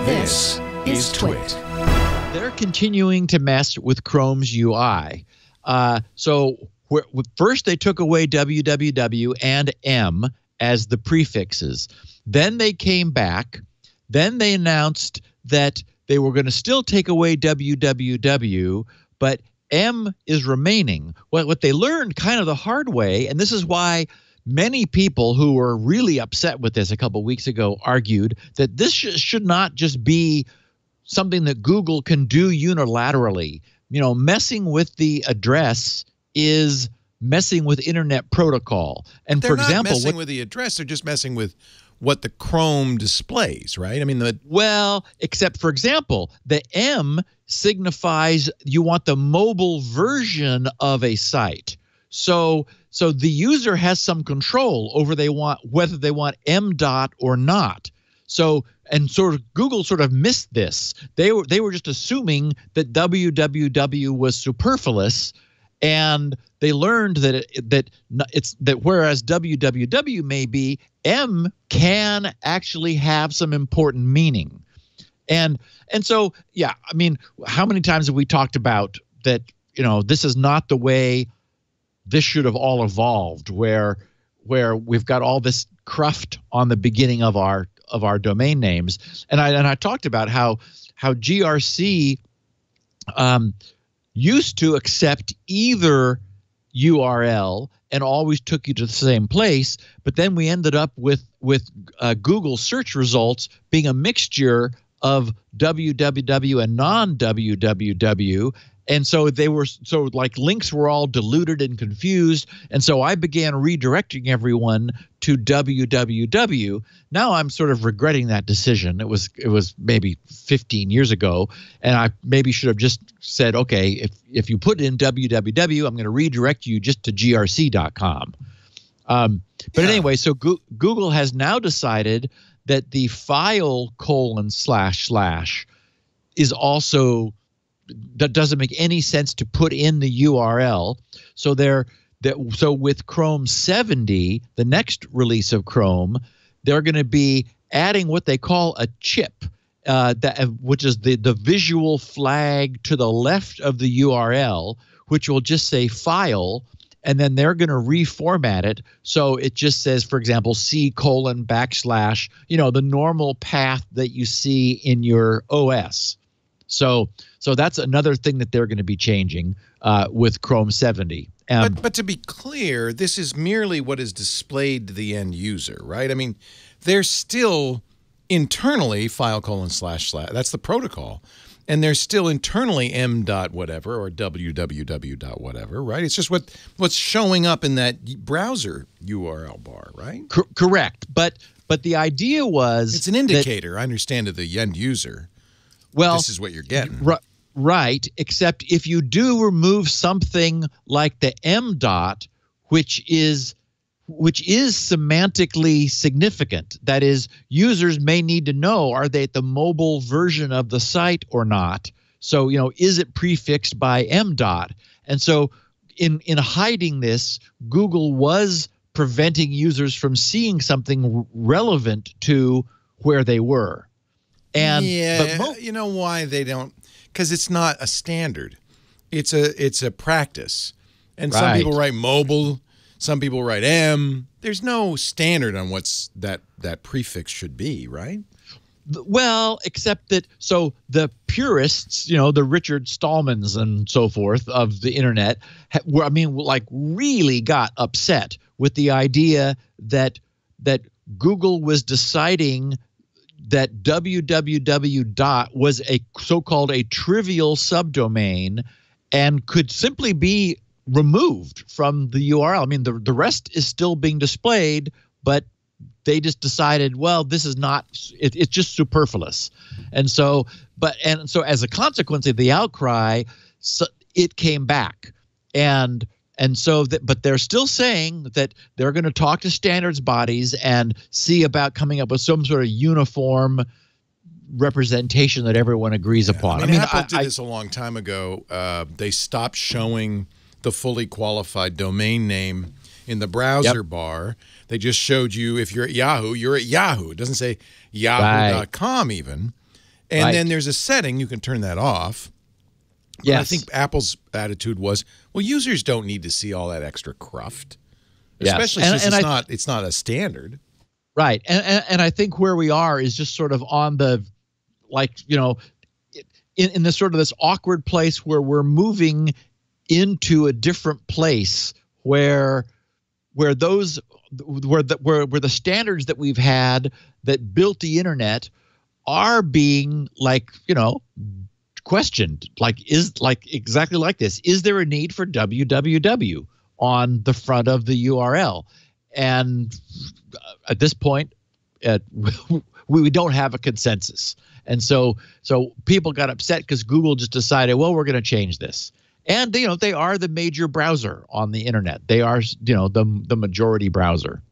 This is TWiT. They're continuing to mess with Chrome's UI. First they took away www and m as the prefixes. Then they came back. Then they announced that they were going to still take away www, but m is remaining. What they learned kind of the hard way, and this is why many people who were really upset with this a couple weeks ago argued that this should not just be something that Google can do unilaterally. You know, messing with the address is messing with Internet Protocol. And they're for example, not messing with the address; they're just messing with what the Chrome displays, right? I mean, well, except for example, the M signifies you want the mobile version of a site. So the user has some control over whether they want M dot or not. So Google sort of missed this. They were just assuming that www was superfluous, and they learned that whereas www may be, M can actually have some important meaning. And so, yeah, I mean, how many times have we talked about that, you know, this is not the way this should have all evolved, where we've got all this cruft on the beginning of our domain names. And I talked about how GRC used to accept either URL and always took you to the same place, but then we ended up with Google search results being a mixture of www and non-www. And so links were all diluted and confused. And so I began redirecting everyone to www. Now I'm sort of regretting that decision. It was maybe 15 years ago, and I maybe should have just said, okay, if you put in www, I'm going to redirect you just to grc.com. But anyway, so Google has now decided that the file : / is also, that doesn't make any sense to put in the URL. So so with Chrome 70, the next release of Chrome, they're going to be adding what they call a chip, which is the visual flag to the left of the URL, which will just say file, and then they're going to reformat it so it just says, for example, C : / the normal path that you see in your OS. So that's another thing that they're going to be changing with Chrome 70. But to be clear, this is merely what is displayed to the end user, right? I mean, they're still internally file : / that's the protocol, and they're still internally m dot whatever or www dot whatever, right? It's just what's showing up in that browser URL bar, right? Correct, but the idea was it's an indicator. I understand, to the end user. Well, this is what you're getting. Right, except if you do remove something like the m dot, which is semantically significant. That is, users may need to know, are they at the mobile version of the site or not? So, you know, is it prefixed by m dot? And so in hiding this, Google was preventing users from seeing something relevant to where they were. And yeah, you know why they don't? Because it's not a standard. It's a practice. And some people write mobile, some people write M. There's no standard on what's that prefix should be, right? Well, except that, so the purists, you know, the Richard Stallmans and so forth of the internet, really got upset with the idea that Google was deciding that www dot was a so-called a trivial subdomain and could simply be removed from the URL. I mean, the rest is still being displayed, but they just decided, well, this is not, it's just superfluous. And so as a consequence of the outcry, it came back. But they're still saying that they're going to talk to standards bodies and see about coming up with some sort of uniform representation that everyone agrees upon. I mean, Apple did this a long time ago. They stopped showing the fully qualified domain name in the browser bar. They just showed you, if you're at Yahoo, you're at Yahoo. It doesn't say yahoo.com even. And Right. then there's a setting, you can turn that off. But Yes. I think Apple's attitude was, well, users don't need to see all that extra cruft. Yes. Especially since it's not a standard. Right. And I think where we are is just sort of on the, like, you know, in this sort of this awkward place where we're moving into a different place where the standards that we've had that built the internet are being, like, you know, questioned, like exactly like this. Is there a need for www on the front of the URL? And at this point, we don't have a consensus. And so people got upset because Google just decided, well, we're going to change this. And, you know, they are the major browser on the internet. They are, you know, the majority browser.